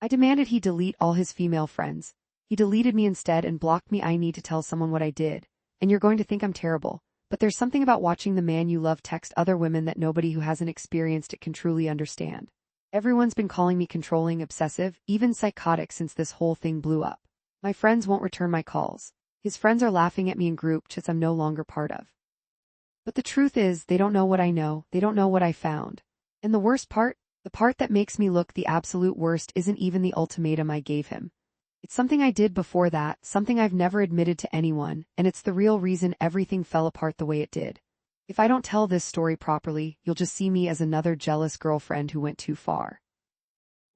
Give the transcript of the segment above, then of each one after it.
I demanded he delete all his female friends. He deleted me instead and blocked me. I need to tell someone what I did. And you're going to think I'm terrible. But there's something about watching the man you love text other women that nobody who hasn't experienced it can truly understand. Everyone's been calling me controlling, obsessive, even psychotic since this whole thing blew up. My friends won't return my calls. His friends are laughing at me in group chats I'm no longer part of. But the truth is, they don't know what I know, they don't know what I found. And the worst part, the part that makes me look the absolute worst, isn't even the ultimatum I gave him. It's something I did before that, something I've never admitted to anyone, and it's the real reason everything fell apart the way it did. If I don't tell this story properly, you'll just see me as another jealous girlfriend who went too far.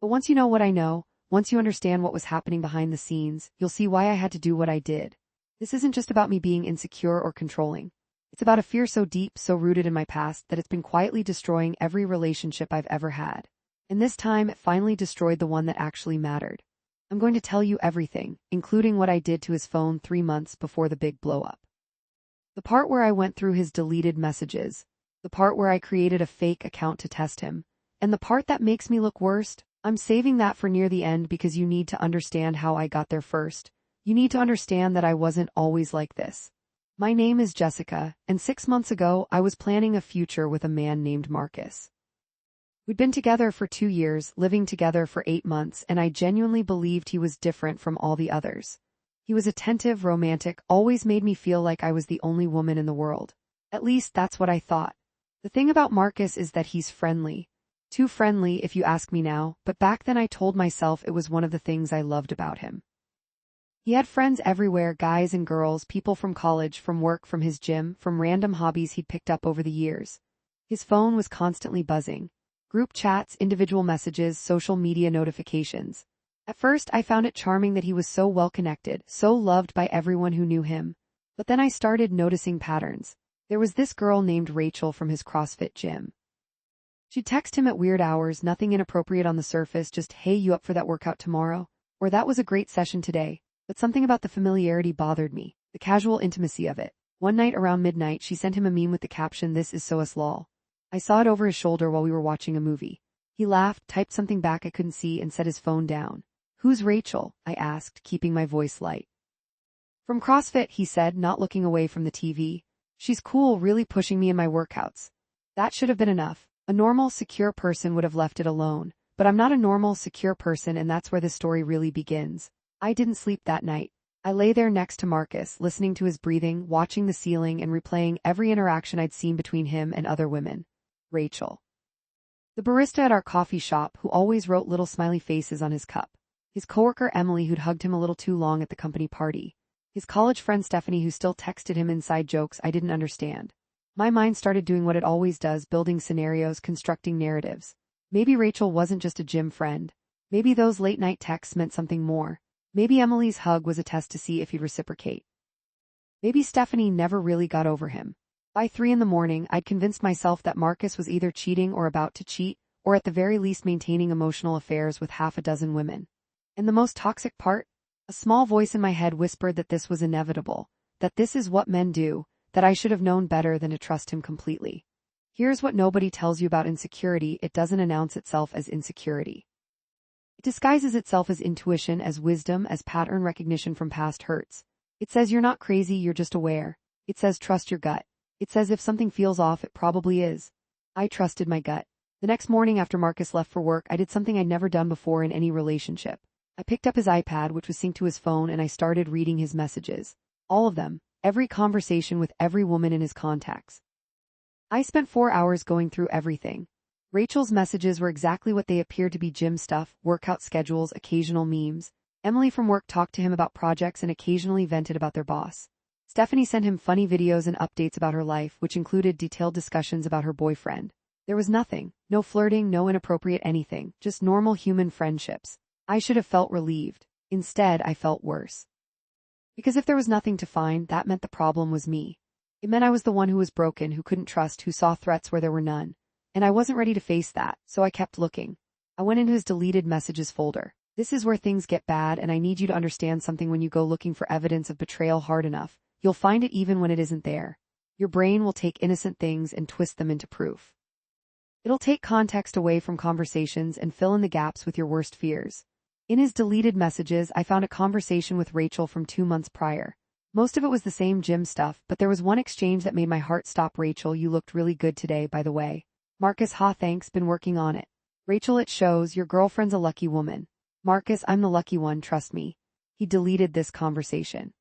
But once you know what I know, once you understand what was happening behind the scenes, you'll see why I had to do what I did. This isn't just about me being insecure or controlling. It's about a fear so deep, so rooted in my past, that it's been quietly destroying every relationship I've ever had. And this time, it finally destroyed the one that actually mattered. I'm going to tell you everything, including what I did to his phone 3 months before the big blow-up. The part where I went through his deleted messages, the part where I created a fake account to test him, and the part that makes me look worst, I'm saving that for near the end because you need to understand how I got there first. You need to understand that I wasn't always like this. My name is Jessica, and 6 months ago I was planning a future with a man named Marcus. We'd been together for 2 years, living together for 8 months, and I genuinely believed he was different from all the others. He was attentive, romantic, always made me feel like I was the only woman in the world. At least that's what I thought. The thing about Marcus is that he's friendly. Too friendly if you ask me now, but back then I told myself it was one of the things I loved about him. He had friends everywhere, guys and girls, people from college, from work, from his gym, from random hobbies he'd picked up over the years. His phone was constantly buzzing. Group chats, individual messages, social media notifications. At first, I found it charming that he was so well-connected, so loved by everyone who knew him. But then I started noticing patterns. There was this girl named Rachel from his CrossFit gym. She'd text him at weird hours, nothing inappropriate on the surface, just, "Hey, you up for that workout tomorrow?" Or, "That was a great session today." But something about the familiarity bothered me, the casual intimacy of it. One night around midnight, she sent him a meme with the caption, "This is solace lol." I saw it over his shoulder while we were watching a movie. He laughed, typed something back I couldn't see, and set his phone down. "Who's Rachel?" I asked, keeping my voice light. "From CrossFit," he said, not looking away from the TV. "She's cool, really pushing me in my workouts." That should have been enough. A normal, secure person would have left it alone. But I'm not a normal, secure person, and that's where this story really begins. I didn't sleep that night. I lay there next to Marcus, listening to his breathing, watching the ceiling, and replaying every interaction I'd seen between him and other women. Rachel. The barista at our coffee shop, who always wrote little smiley faces on his cup. His coworker Emily, who'd hugged him a little too long at the company party. His college friend Stephanie, who still texted him inside jokes I didn't understand. My mind started doing what it always does, building scenarios, constructing narratives. Maybe Rachel wasn't just a gym friend. Maybe those late-night texts meant something more. Maybe Emily's hug was a test to see if he'd reciprocate. Maybe Stephanie never really got over him. By 3 a.m, I'd convinced myself that Marcus was either cheating or about to cheat, or at the very least maintaining emotional affairs with half a dozen women. And the most toxic part? A small voice in my head whispered that this was inevitable, that this is what men do, that I should have known better than to trust him completely. Here's what nobody tells you about insecurity: it doesn't announce itself as insecurity. It disguises itself as intuition, as wisdom, as pattern recognition from past hurts. It says you're not crazy, you're just aware. It says trust your gut. It says if something feels off, it probably is. I trusted my gut. The next morning after Marcus left for work, I did something I'd never done before in any relationship. I picked up his iPad, which was synced to his phone, and I started reading his messages. All of them. Every conversation with every woman in his contacts. I spent 4 hours going through everything. Rachel's messages were exactly what they appeared to be: gym stuff, workout schedules, occasional memes. Emily from work talked to him about projects and occasionally vented about their boss. Stephanie sent him funny videos and updates about her life, which included detailed discussions about her boyfriend. There was nothing, no flirting, no inappropriate anything, just normal human friendships. I should have felt relieved. Instead, I felt worse. Because if there was nothing to find, that meant the problem was me. It meant I was the one who was broken, who couldn't trust, who saw threats where there were none. And I wasn't ready to face that, so I kept looking. I went into his deleted messages folder. This is where things get bad, and I need you to understand something: when you go looking for evidence of betrayal hard enough, you'll find it even when it isn't there. Your brain will take innocent things and twist them into proof. It'll take context away from conversations and fill in the gaps with your worst fears. In his deleted messages, I found a conversation with Rachel from 2 months prior. Most of it was the same gym stuff, but there was one exchange that made my heart stop. Rachel, you looked really good today, by the way. Marcus, ha, thanks, been working on it. Rachel, it shows, your girlfriend's a lucky woman. Marcus, I'm the lucky one, trust me. He deleted this conversation.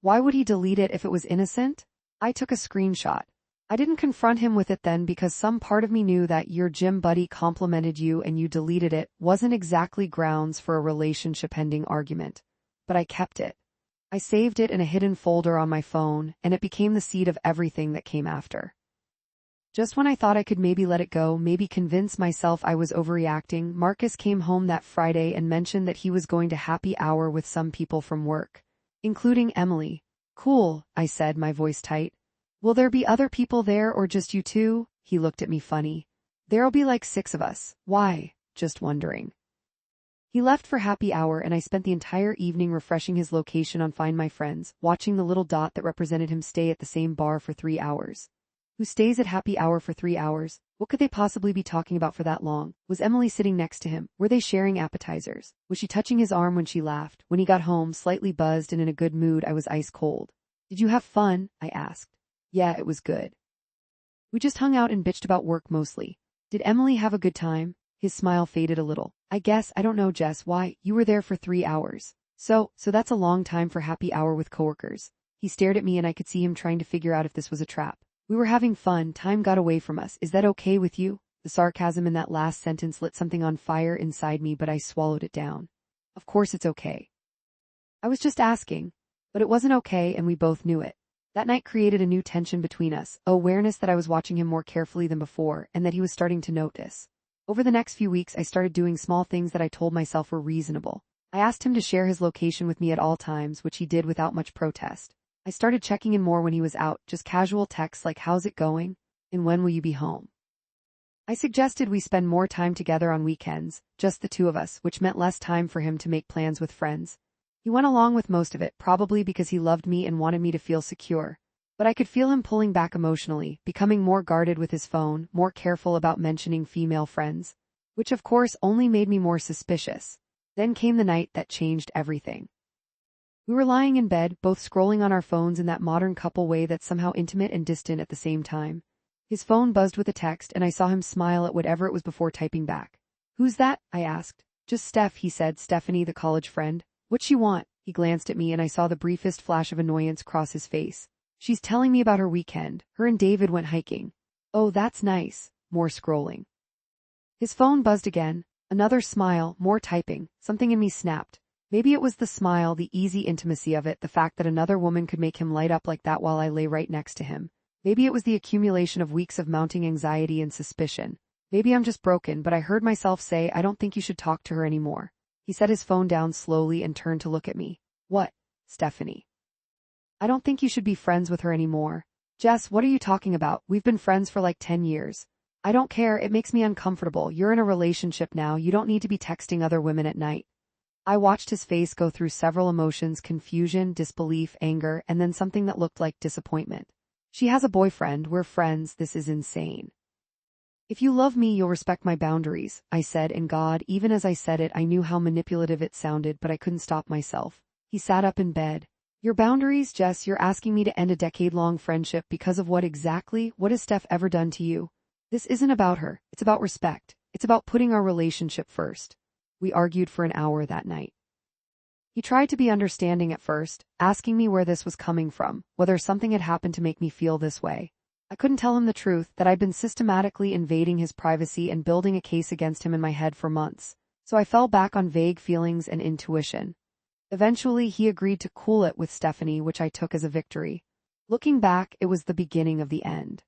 Why would he delete it if it was innocent? I took a screenshot. I didn't confront him with it then because some part of me knew that your gym buddy complimented you and you deleted it wasn't exactly grounds for a relationship-ending argument. But I kept it. I saved it in a hidden folder on my phone, and it became the seed of everything that came after. Just when I thought I could maybe let it go, maybe convince myself I was overreacting, Marcus came home that Friday and mentioned that he was going to happy hour with some people from work, including Emily. Cool, I said, my voice tight. Will there be other people there or just you two? He looked at me funny. There'll be like 6 of us. Why? Just wondering. He left for happy hour and I spent the entire evening refreshing his location on Find My Friends, watching the little dot that represented him stay at the same bar for 3 hours. Who stays at happy hour for 3 hours? What could they possibly be talking about for that long? Was Emily sitting next to him? Were they sharing appetizers? Was she touching his arm when she laughed? When he got home, slightly buzzed and in a good mood, I was ice cold. Did you have fun? I asked. Yeah, it was good. We just hung out and bitched about work mostly. Did Emily have a good time? His smile faded a little. I guess, I don't know, Jess, why? You were there for 3 hours. So that's a long time for happy hour with coworkers. He stared at me and I could see him trying to figure out if this was a trap. We were having fun, time got away from us. Is that okay with you? The sarcasm in that last sentence lit something on fire inside me, but I swallowed it down. Of course it's okay. I was just asking. But it wasn't okay and we both knew it. That night created a new tension between us, awareness that I was watching him more carefully than before and that he was starting to notice. Over the next few weeks, I started doing small things that I told myself were reasonable. I asked him to share his location with me at all times, which he did without much protest. I started checking in more when he was out, just casual texts like how's it going and when will you be home. I suggested we spend more time together on weekends, just the two of us, which meant less time for him to make plans with friends. He went along with most of it, probably because he loved me and wanted me to feel secure. But I could feel him pulling back emotionally, becoming more guarded with his phone, more careful about mentioning female friends, which of course only made me more suspicious. Then came the night that changed everything. We were lying in bed, both scrolling on our phones in that modern couple way that's somehow intimate and distant at the same time. His phone buzzed with a text and I saw him smile at whatever it was before typing back. Who's that? I asked. Just Steph, he said, Stephanie, the college friend. What'd she want? He glanced at me and I saw the briefest flash of annoyance cross his face. She's telling me about her weekend. Her and David went hiking. Oh, that's nice. More scrolling. His phone buzzed again. Another smile, more typing. Something in me snapped. Maybe it was the smile, the easy intimacy of it, the fact that another woman could make him light up like that while I lay right next to him. Maybe it was the accumulation of weeks of mounting anxiety and suspicion. Maybe I'm just broken, but I heard myself say, I don't think you should talk to her anymore. He set his phone down slowly and turned to look at me. What? Stephanie. I don't think you should be friends with her anymore. Jess, what are you talking about? We've been friends for like 10 years. I don't care, it makes me uncomfortable. You're in a relationship now, you don't need to be texting other women at night. I watched his face go through several emotions, confusion, disbelief, anger, and then something that looked like disappointment. She has a boyfriend, we're friends, this is insane. If you love me, you'll respect my boundaries, I said, and God, even as I said it, I knew how manipulative it sounded, but I couldn't stop myself. He sat up in bed. Your boundaries, Jess, you're asking me to end a decade-long friendship because of what exactly? What has Steph ever done to you? This isn't about her, it's about respect. It's about putting our relationship first. We argued for an hour that night. He tried to be understanding at first, asking me where this was coming from, whether something had happened to make me feel this way. I couldn't tell him the truth, that I'd been systematically invading his privacy and building a case against him in my head for months, so I fell back on vague feelings and intuition. Eventually, he agreed to cool it with Stephanie, which I took as a victory. Looking back, it was the beginning of the end.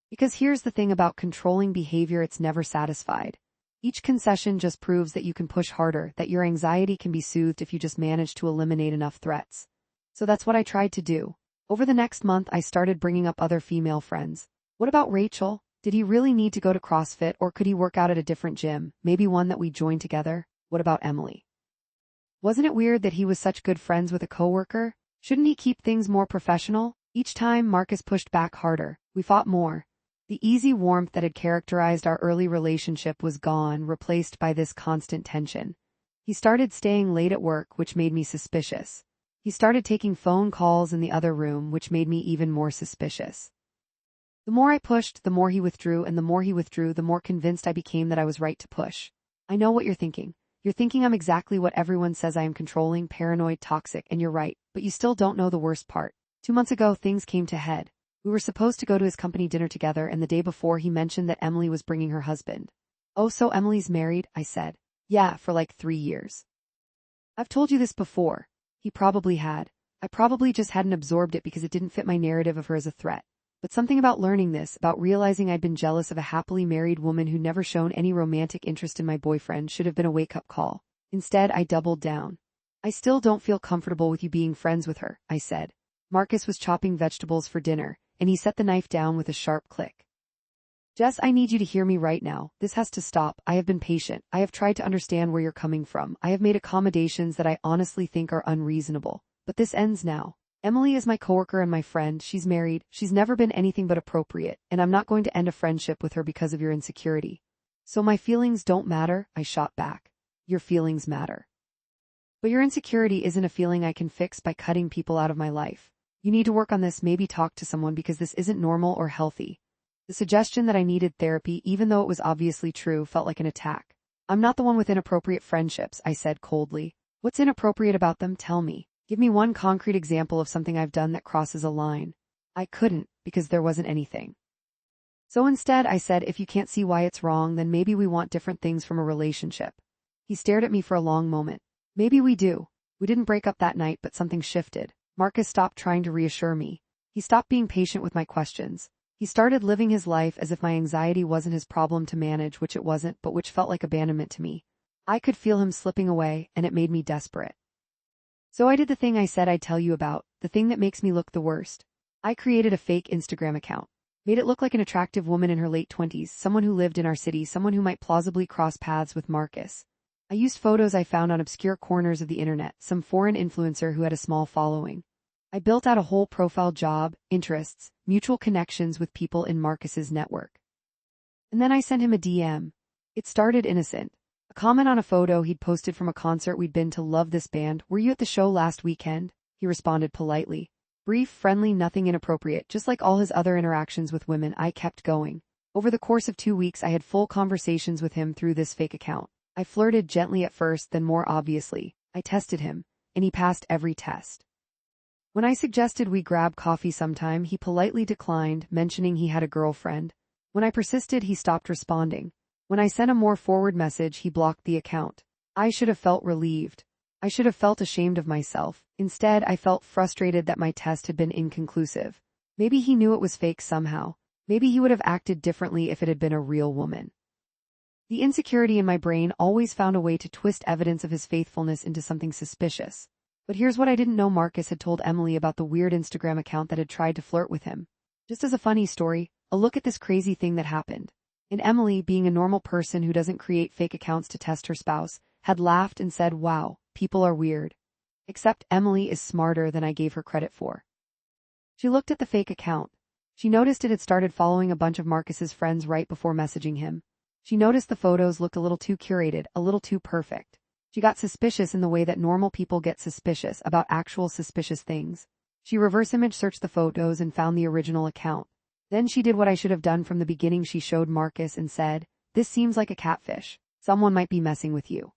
Because here's the thing about controlling behavior, it's never satisfied. Each concession just proves that you can push harder, that your anxiety can be soothed if you just manage to eliminate enough threats. So that's what I tried to do. Over the next month, I started bringing up other female friends. What about Rachel? Did he really need to go to CrossFit, or could he work out at a different gym, maybe one that we joined together? What about Emily? Wasn't it weird that he was such good friends with a coworker? Shouldn't he keep things more professional? Each time Marcus pushed back harder, we fought more. The easy warmth that had characterized our early relationship was gone, replaced by this constant tension. He started staying late at work, which made me suspicious. He started taking phone calls in the other room, which made me even more suspicious. The more I pushed, the more he withdrew, and the more he withdrew, the more convinced I became that I was right to push. I know what you're thinking. You're thinking I'm exactly what everyone says I am: controlling, paranoid, toxic, and you're right, but you still don't know the worst part. 2 months ago, things came to head. We were supposed to go to his company dinner together, and the day before he mentioned that Emily was bringing her husband. "Oh, so Emily's married?" I said. "Yeah, for like 3 years. I've told you this before." He probably had. I probably just hadn't absorbed it because it didn't fit my narrative of her as a threat. But something about learning this, about realizing I'd been jealous of a happily married woman who never shown any romantic interest in my boyfriend, should have been a wake-up call. Instead, I doubled down. "I still don't feel comfortable with you being friends with her," I said. Marcus was chopping vegetables for dinner, and he set the knife down with a sharp click. "Jess, I need you to hear me right now. This has to stop. I have been patient. I have tried to understand where you're coming from. I have made accommodations that I honestly think are unreasonable. But this ends now. Emily is my coworker and my friend. She's married. She's never been anything but appropriate, and I'm not going to end a friendship with her because of your insecurity." "So my feelings don't matter?" I shot back. "Your feelings matter. But your insecurity isn't a feeling I can fix by cutting people out of my life. You need to work on this, maybe talk to someone, because this isn't normal or healthy." The suggestion that I needed therapy, even though it was obviously true, felt like an attack. "I'm not the one with inappropriate friendships," I said coldly. "What's inappropriate about them? Tell me. Give me one concrete example of something I've done that crosses a line." I couldn't, because there wasn't anything. So instead, I said, "If you can't see why it's wrong, then maybe we want different things from a relationship." He stared at me for a long moment. "Maybe we do. We didn't break up that night, but something shifted." Marcus stopped trying to reassure me. He stopped being patient with my questions. He started living his life as if my anxiety wasn't his problem to manage, which it wasn't, but which felt like abandonment to me. I could feel him slipping away, and it made me desperate. So I did the thing I said I'd tell you about, the thing that makes me look the worst. I created a fake Instagram account. Made it look like an attractive woman in her late 20s, someone who lived in our city, someone who might plausibly cross paths with Marcus. I used photos I found on obscure corners of the internet, some foreign influencer who had a small following. I built out a whole profile: job, interests, mutual connections with people in Marcus's network. And then I sent him a DM. It started innocent. A comment on a photo he'd posted from a concert we'd been to: "Love this band. Were you at the show last weekend?" He responded politely. Brief, friendly, nothing inappropriate. Just like all his other interactions with women, I kept going. Over the course of 2 weeks, I had full conversations with him through this fake account. I flirted gently at first, then more obviously. I tested him, and he passed every test. When I suggested we grab coffee sometime, he politely declined, mentioning he had a girlfriend. When I persisted, he stopped responding. When I sent a more forward message, he blocked the account. I should have felt relieved. I should have felt ashamed of myself. Instead, I felt frustrated that my test had been inconclusive. Maybe he knew it was fake somehow. Maybe he would have acted differently if it had been a real woman. The insecurity in my brain always found a way to twist evidence of his faithfulness into something suspicious. But here's what I didn't know: Marcus had told Emily about the weird Instagram account that had tried to flirt with him. Just as a funny story, a look at this crazy thing that happened. And Emily, being a normal person who doesn't create fake accounts to test her spouse, had laughed and said, "Wow, people are weird." Except Emily is smarter than I gave her credit for. She looked at the fake account. She noticed it had started following a bunch of Marcus's friends right before messaging him. She noticed the photos looked a little too curated, a little too perfect. She got suspicious in the way that normal people get suspicious about actual suspicious things. She reverse image searched the photos and found the original account. Then she did what I should have done from the beginning. She showed Marcus and said, "This seems like a catfish. Someone might be messing with you."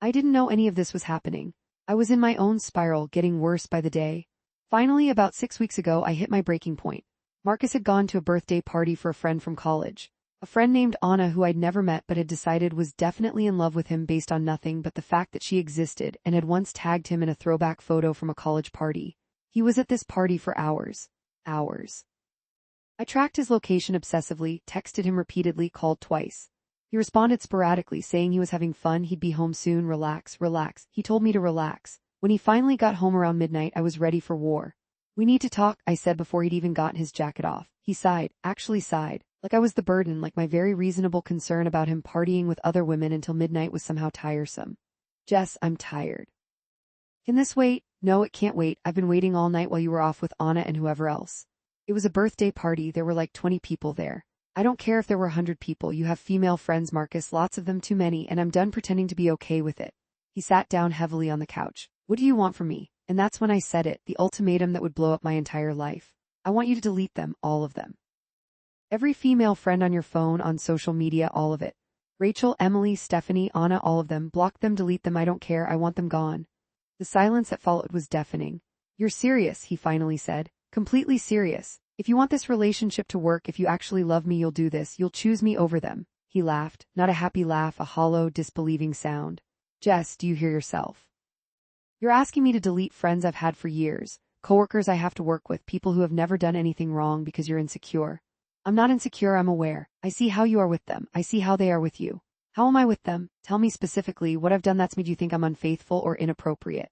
I didn't know any of this was happening. I was in my own spiral, getting worse by the day. Finally, about 6 weeks ago, I hit my breaking point. Marcus had gone to a birthday party for a friend from college. A friend named Anna, who I'd never met but had decided was definitely in love with him based on nothing but the fact that she existed, and had once tagged him in a throwback photo from a college party. He was at this party for hours. Hours. I tracked his location obsessively, texted him repeatedly, called twice. He responded sporadically, saying he was having fun, he'd be home soon, relax, relax. He told me to relax. When he finally got home around midnight, I was ready for war. "We need to talk," I said before he'd even gotten his jacket off. He sighed, actually sighed, like I was the burden, like my very reasonable concern about him partying with other women until midnight was somehow tiresome. "Jess, I'm tired." "Can this wait?" "No, it can't wait. I've been waiting all night while you were off with Anna and whoever else." It was a birthday party. There were like 20 people there. "I don't care if there were 100 people. You have female friends, Marcus, lots of them, too many, and I'm done pretending to be okay with it." He sat down heavily on the couch. What do you want from me? And that's when I said it, the ultimatum that would blow up my entire life. I want you to delete them, all of them. Every female friend on your phone, on social media, all of it. Rachel, Emily, Stephanie, Anna, all of them. Block them, delete them, I don't care, I want them gone. The silence that followed was deafening. You're serious, he finally said. Completely serious. If you want this relationship to work, if you actually love me, you'll do this, you'll choose me over them. He laughed, not a happy laugh, a hollow, disbelieving sound. Jess, do you hear yourself? You're asking me to delete friends I've had for years, coworkers I have to work with, people who have never done anything wrong because you're insecure. I'm not insecure, I'm aware. I see how you are with them. I see how they are with you. How am I with them? Tell me specifically what I've done that's made you think I'm unfaithful or inappropriate.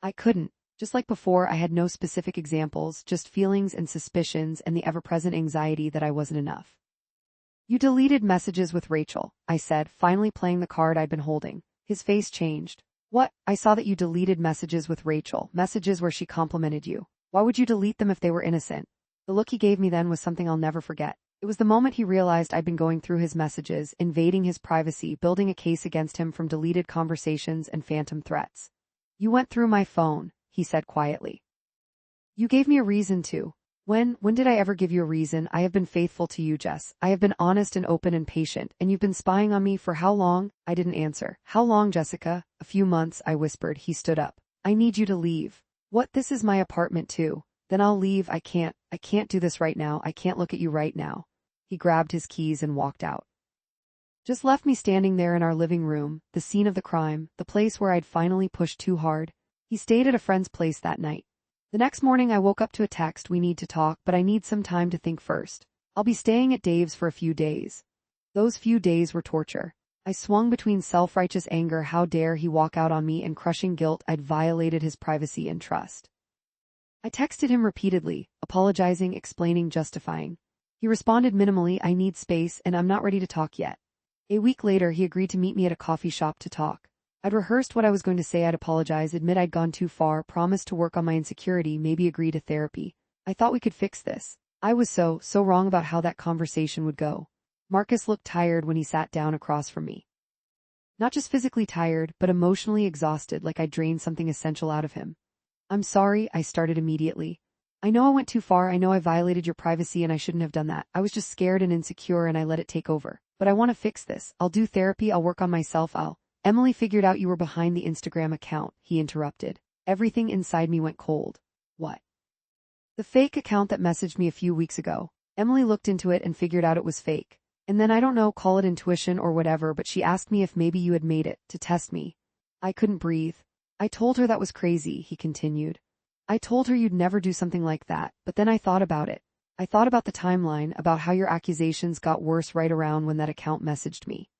I couldn't. Just like before, I had no specific examples, just feelings and suspicions and the ever-present anxiety that I wasn't enough. You deleted messages with Rachel, I said, finally playing the card I'd been holding. His face changed. What? I saw that you deleted messages with Rachel, messages where she complimented you. Why would you delete them if they were innocent? The look he gave me then was something I'll never forget. It was the moment he realized I'd been going through his messages, invading his privacy, building a case against him from deleted conversations and phantom threats. You went through my phone, he said quietly. You gave me a reason to. When did I ever give you a reason? I have been faithful to you, Jess. I have been honest and open and patient, and you've been spying on me for how long? I didn't answer. How long, Jessica? A few months, I whispered. He stood up. I need you to leave. What? This is my apartment too. Then I'll leave. I can't do this right now. I can't look at you right now. He grabbed his keys and walked out. Just left me standing there in our living room, the scene of the crime, the place where I'd finally pushed too hard. He stayed at a friend's place that night. The next morning I woke up to a text, we need to talk, but I need some time to think first. I'll be staying at Dave's for a few days. Those few days were torture. I swung between self-righteous anger, how dare he walk out on me, and crushing guilt, I'd violated his privacy and trust. I texted him repeatedly, apologizing, explaining, justifying. He responded minimally, I need space and I'm not ready to talk yet. A week later he agreed to meet me at a coffee shop to talk. I'd rehearsed what I was going to say, I'd apologize, admit I'd gone too far, promise to work on my insecurity, maybe agree to therapy. I thought we could fix this. I was so wrong about how that conversation would go. Marcus looked tired when he sat down across from me. Not just physically tired, but emotionally exhausted, like I'd drained something essential out of him. I'm sorry, I started immediately. I know I went too far, I know I violated your privacy and I shouldn't have done that. I was just scared and insecure and I let it take over. But I want to fix this. I'll do therapy, I'll work on myself, Emily figured out you were behind the Instagram account, he interrupted. Everything inside me went cold. What? The fake account that messaged me a few weeks ago. Emily looked into it and figured out it was fake. And then I don't know, call it intuition or whatever, but she asked me if maybe you had made it, to test me. I couldn't breathe. I told her that was crazy, he continued. I told her you'd never do something like that, but then I thought about it. I thought about the timeline, about how your accusations got worse right around when that account messaged me.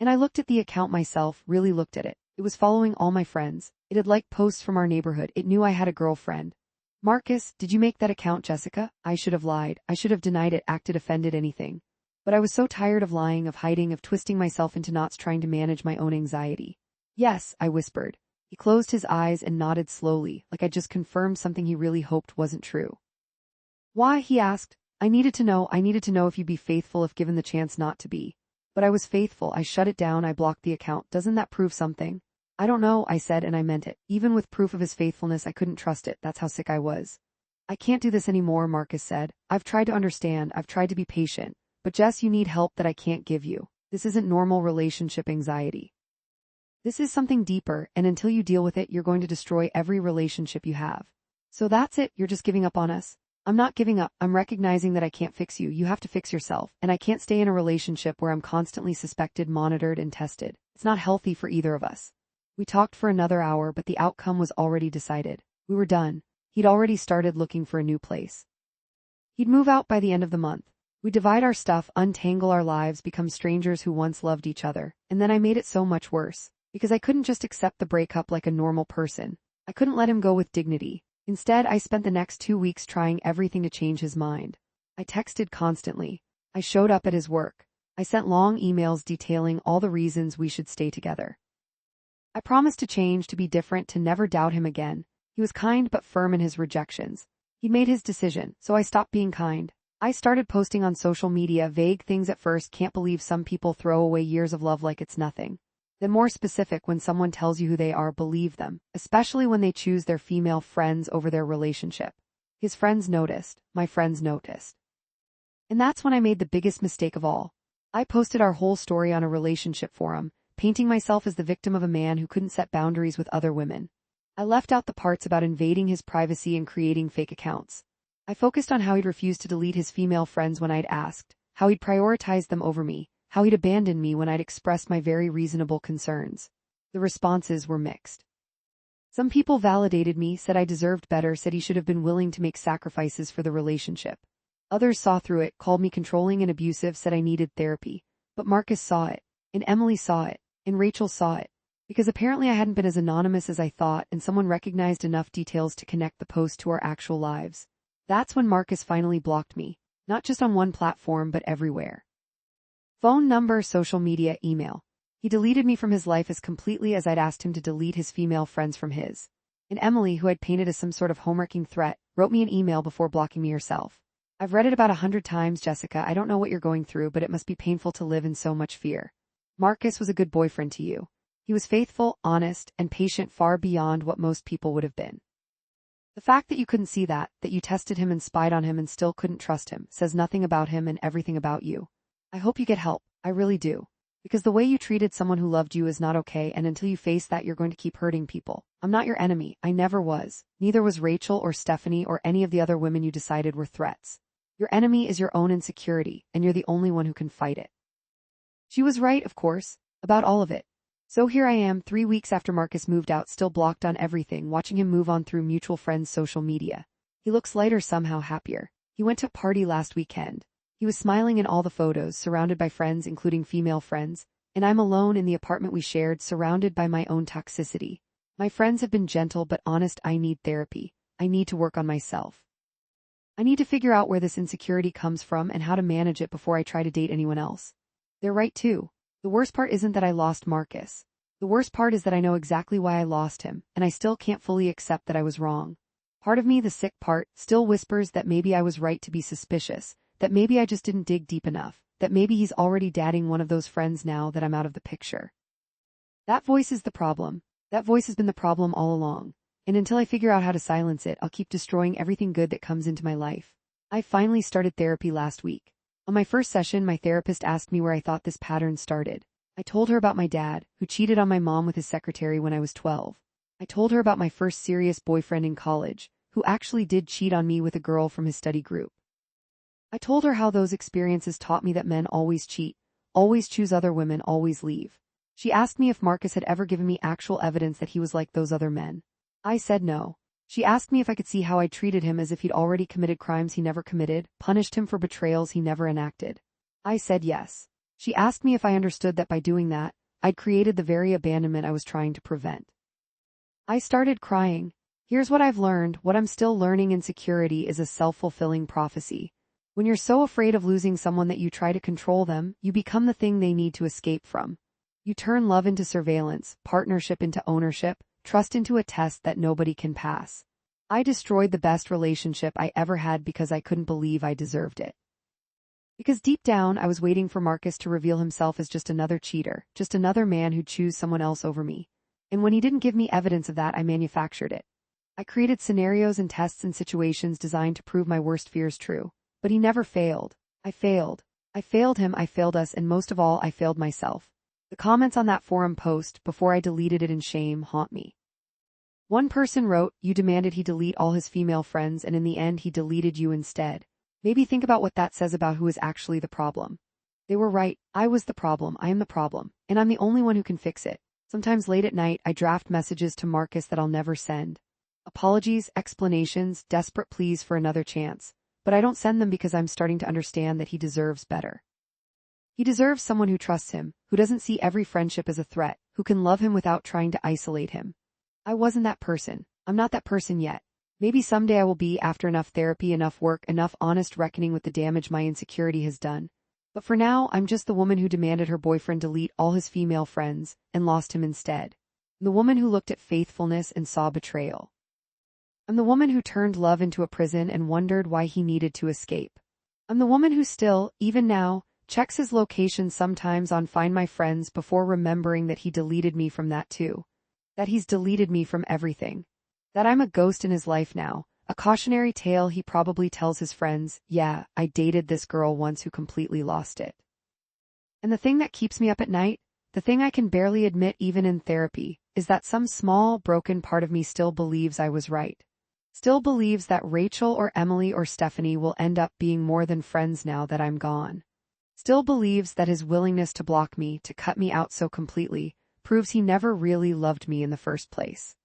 And I looked at the account myself, really looked at it. It was following all my friends. It had liked posts from our neighborhood. It knew I had a girlfriend. Marcus, did you make that account, Jessica? I should have lied. I should have denied it, acted offended, anything. But I was so tired of lying, of hiding, of twisting myself into knots trying to manage my own anxiety. Yes, I whispered. He closed his eyes and nodded slowly, like I'd just confirmed something he really hoped wasn't true. Why? He asked. I needed to know if you'd be faithful if given the chance not to be. But I was faithful. I shut it down. I blocked the account. Doesn't that prove something? I don't know, I said, and I meant it. Even with proof of his faithfulness, I couldn't trust it. That's how sick I was. I can't do this anymore, Marcus said. I've tried to understand. I've tried to be patient. But Jess, you need help that I can't give you. This isn't normal relationship anxiety. This is something deeper, and until you deal with it, you're going to destroy every relationship you have. So that's it, you're just giving up on us? I'm not giving up, I'm recognizing that I can't fix you, you have to fix yourself, and I can't stay in a relationship where I'm constantly suspected, monitored, and tested. It's not healthy for either of us. We talked for another hour, but the outcome was already decided. We were done. He'd already started looking for a new place. He'd move out by the end of the month. We'd divide our stuff, untangle our lives, become strangers who once loved each other, and then I made it so much worse. Because I couldn't just accept the breakup like a normal person. I couldn't let him go with dignity. Instead, I spent the next 2 weeks trying everything to change his mind. I texted constantly. I showed up at his work. I sent long emails detailing all the reasons we should stay together. I promised to change, to be different, to never doubt him again. He was kind but firm in his rejections. He'd made his decision, so I stopped being kind. I started posting on social media vague things at first. Can't believe some people throw away years of love like it's nothing. Then more specific, when someone tells you who they are, believe them, especially when they choose their female friends over their relationship. His friends noticed. My friends noticed. And that's when I made the biggest mistake of all. I posted our whole story on a relationship forum, painting myself as the victim of a man who couldn't set boundaries with other women. I left out the parts about invading his privacy and creating fake accounts. I focused on how he'd refused to delete his female friends when I'd asked, how he'd prioritized them over me, how he'd abandoned me when I'd expressed my very reasonable concerns. The responses were mixed. Some people validated me, said I deserved better, said he should have been willing to make sacrifices for the relationship. Others saw through it, called me controlling and abusive, said I needed therapy. But Marcus saw it, and Emily saw it, and Rachel saw it. Because apparently I hadn't been as anonymous as I thought, and someone recognized enough details to connect the post to our actual lives. That's when Marcus finally blocked me, not just on one platform but everywhere. Phone number, social media, email. He deleted me from his life as completely as I'd asked him to delete his female friends from his. And Emily, who I'd painted as some sort of home-wrecking threat, wrote me an email before blocking me herself. I've read it about 100 times, Jessica. I don't know what you're going through, but it must be painful to live in so much fear. Marcus was a good boyfriend to you. He was faithful, honest, and patient, far beyond what most people would have been. The fact that you couldn't see that you tested him and spied on him and still couldn't trust him, says nothing about him and everything about you. I hope you get help. I really do. Because the way you treated someone who loved you is not okay, and until you face that, you're going to keep hurting people. I'm not your enemy. I never was. Neither was Rachel or Stephanie or any of the other women you decided were threats. Your enemy is your own insecurity, and you're the only one who can fight it. She was right, of course, about all of it. So here I am, 3 weeks after Marcus moved out, still blocked on everything, watching him move on through mutual friends' social media. He looks lighter, somehow happier. He went to a party last weekend. He was smiling in all the photos, surrounded by friends, including female friends, and I'm alone in the apartment we shared, surrounded by my own toxicity. My friends have been gentle but honest. I need therapy. I need to work on myself. I need to figure out where this insecurity comes from and how to manage it before I try to date anyone else. They're right too. The worst part isn't that I lost Marcus. The worst part is that I know exactly why I lost him, and I still can't fully accept that I was wrong. Part of me, the sick part, still whispers that maybe I was right to be suspicious, that maybe I just didn't dig deep enough, that maybe he's already dating one of those friends now that I'm out of the picture. That voice is the problem. That voice has been the problem all along. And until I figure out how to silence it, I'll keep destroying everything good that comes into my life. I finally started therapy last week. On my first session, my therapist asked me where I thought this pattern started. I told her about my dad, who cheated on my mom with his secretary when I was 12. I told her about my first serious boyfriend in college, who actually did cheat on me with a girl from his study group. I told her how those experiences taught me that men always cheat, always choose other women, always leave. She asked me if Marcus had ever given me actual evidence that he was like those other men. I said no. She asked me if I could see how I treated him as if he'd already committed crimes he never committed, punished him for betrayals he never enacted. I said yes. She asked me if I understood that by doing that, I'd created the very abandonment I was trying to prevent. I started crying. Here's what I've learned. What I'm still learning: insecurity is a self-fulfilling prophecy. When you're so afraid of losing someone that you try to control them, you become the thing they need to escape from. You turn love into surveillance, partnership into ownership, trust into a test that nobody can pass. I destroyed the best relationship I ever had because I couldn't believe I deserved it. Because deep down, I was waiting for Marcus to reveal himself as just another cheater, just another man who'd choose someone else over me. And when he didn't give me evidence of that, I manufactured it. I created scenarios and tests and situations designed to prove my worst fears true. But he never failed. I failed. I failed him, I failed us, and most of all, I failed myself. The comments on that forum post, before I deleted it in shame, haunt me. One person wrote, "You demanded he delete all his female friends, and in the end he deleted you instead. Maybe think about what that says about who is actually the problem." They were right. I was the problem. I am the problem. And I'm the only one who can fix it. Sometimes late at night, I draft messages to Marcus that I'll never send. Apologies, explanations, desperate pleas for another chance. But I don't send them because I'm starting to understand that he deserves better. He deserves someone who trusts him, who doesn't see every friendship as a threat, who can love him without trying to isolate him. I wasn't that person. I'm not that person yet. Maybe someday I will be, after enough therapy, enough work, enough honest reckoning with the damage my insecurity has done. But for now, I'm just the woman who demanded her boyfriend delete all his female friends and lost him instead. The woman who looked at faithfulness and saw betrayal. I'm the woman who turned love into a prison and wondered why he needed to escape. I'm the woman who still, even now, checks his location sometimes on Find My Friends before remembering that he deleted me from that too. That he's deleted me from everything. That I'm a ghost in his life now. A cautionary tale he probably tells his friends. Yeah, I dated this girl once who completely lost it. And the thing that keeps me up at night, the thing I can barely admit even in therapy, is that some small, broken part of me still believes I was right. Still believes that Rachel or Emily or Stephanie will end up being more than friends now that I'm gone. Still believes that his willingness to block me, to cut me out so completely, proves he never really loved me in the first place.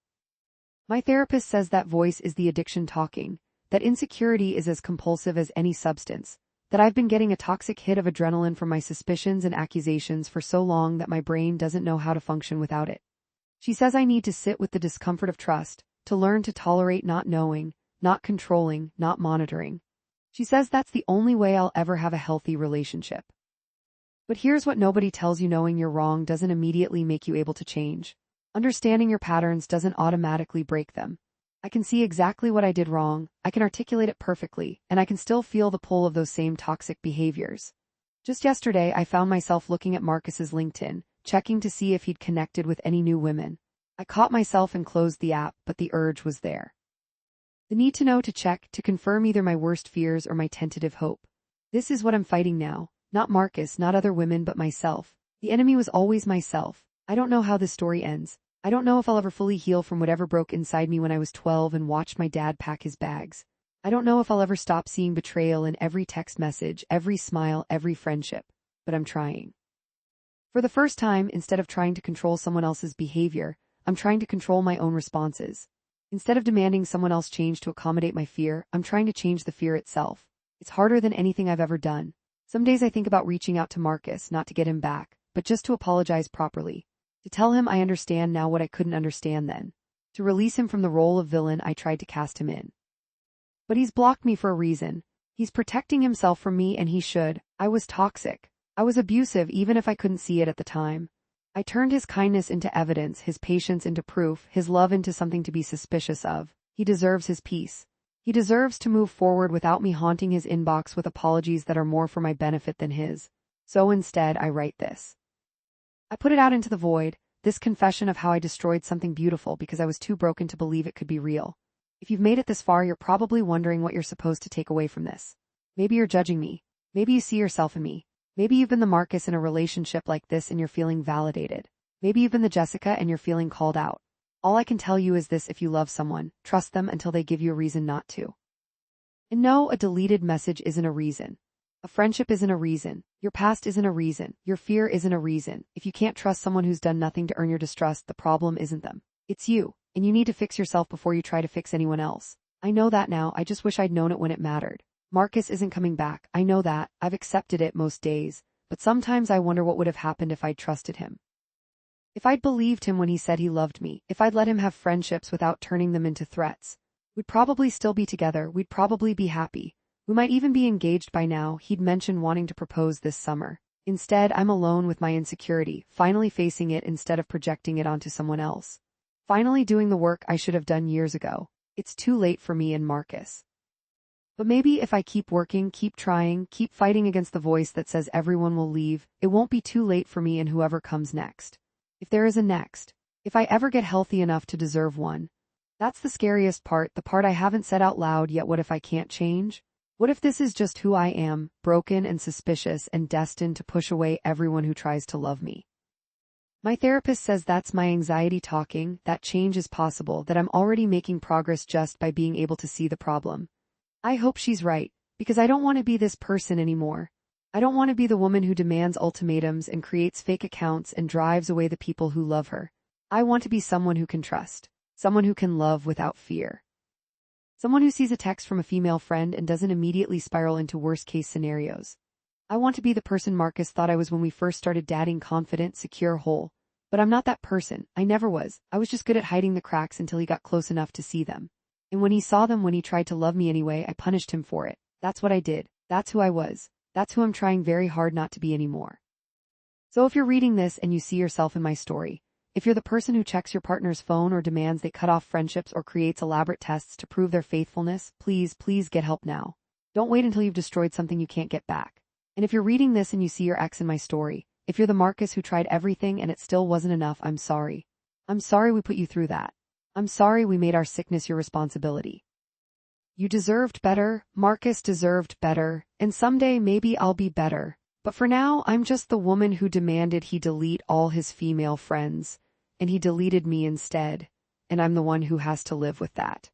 My therapist says that voice is the addiction talking, that insecurity is as compulsive as any substance, that I've been getting a toxic hit of adrenaline from my suspicions and accusations for so long that my brain doesn't know how to function without it. She says I need to sit with the discomfort of trust, to learn to tolerate not knowing, not controlling, not monitoring. She says that's the only way I'll ever have a healthy relationship. But here's what nobody tells you: knowing you're wrong doesn't immediately make you able to change. Understanding your patterns doesn't automatically break them. I can see exactly what I did wrong, I can articulate it perfectly, and I can still feel the pull of those same toxic behaviors. Just yesterday, I found myself looking at Marcus's LinkedIn, checking to see if he'd connected with any new women. I caught myself and closed the app, but the urge was there. The need to know, to check, to confirm either my worst fears or my tentative hope. This is what I'm fighting now. Not Marcus, not other women, but myself. The enemy was always myself. I don't know how this story ends. I don't know if I'll ever fully heal from whatever broke inside me when I was 12 and watched my dad pack his bags. I don't know if I'll ever stop seeing betrayal in every text message, every smile, every friendship. But I'm trying. For the first time, instead of trying to control someone else's behavior, I'm trying to control my own responses. Instead of demanding someone else change to accommodate my fear, I'm trying to change the fear itself. It's harder than anything I've ever done. Some days I think about reaching out to Marcus, not to get him back, but just to apologize properly. To tell him I understand now what I couldn't understand then. To release him from the role of villain I tried to cast him in. But he's blocked me for a reason. He's protecting himself from me, and he should. I was toxic. I was abusive even if I couldn't see it at the time. I turned his kindness into evidence, his patience into proof, his love into something to be suspicious of. He deserves his peace. He deserves to move forward without me haunting his inbox with apologies that are more for my benefit than his. So instead, I write this. I put it out into the void, this confession of how I destroyed something beautiful because I was too broken to believe it could be real. If you've made it this far, you're probably wondering what you're supposed to take away from this. Maybe you're judging me. Maybe you see yourself in me. Maybe you've been the Marcus in a relationship like this and you're feeling validated. Maybe you've been the Jessica and you're feeling called out. All I can tell you is this: if you love someone, trust them until they give you a reason not to. And no, a deleted message isn't a reason. A friendship isn't a reason. Your past isn't a reason. Your fear isn't a reason. If you can't trust someone who's done nothing to earn your distrust, the problem isn't them. It's you, and you need to fix yourself before you try to fix anyone else. I know that now. I just wish I'd known it when it mattered. Marcus isn't coming back. I know that. I've accepted it most days, but sometimes I wonder what would have happened if I'd trusted him. If I'd believed him when he said he loved me, if I'd let him have friendships without turning them into threats, we'd probably still be together. We'd probably be happy. We might even be engaged by now. He'd mentioned wanting to propose this summer. Instead, I'm alone with my insecurity, finally facing it instead of projecting it onto someone else. Finally doing the work I should have done years ago. It's too late for me and Marcus. But maybe if I keep working, keep trying, keep fighting against the voice that says everyone will leave, it won't be too late for me and whoever comes next. If there is a next. If I ever get healthy enough to deserve one. That's the scariest part, the part I haven't said out loud yet. What if I can't change? What if this is just who I am, broken and suspicious and destined to push away everyone who tries to love me? My therapist says that's my anxiety talking, that change is possible, that I'm already making progress just by being able to see the problem. I hope she's right, because I don't want to be this person anymore. I don't want to be the woman who demands ultimatums and creates fake accounts and drives away the people who love her. I want to be someone who can trust, someone who can love without fear. Someone who sees a text from a female friend and doesn't immediately spiral into worst-case scenarios. I want to be the person Marcus thought I was when we first started dating, confident, secure, whole. But I'm not that person. I never was. I was just good at hiding the cracks until he got close enough to see them. And when he saw them, when he tried to love me anyway, I punished him for it. That's what I did. That's who I was. That's who I'm trying very hard not to be anymore. So if you're reading this and you see yourself in my story, if you're the person who checks your partner's phone or demands they cut off friendships or creates elaborate tests to prove their faithfulness, please get help now. Don't wait until you've destroyed something you can't get back. And if you're reading this and you see your ex in my story, if you're the Marcus who tried everything and it still wasn't enough, I'm sorry. I'm sorry we put you through that. I'm sorry we made our sickness your responsibility. You deserved better, Marcus deserved better, and someday maybe I'll be better. But for now, I'm just the woman who demanded he delete all his female friends, and he deleted me instead, and I'm the one who has to live with that.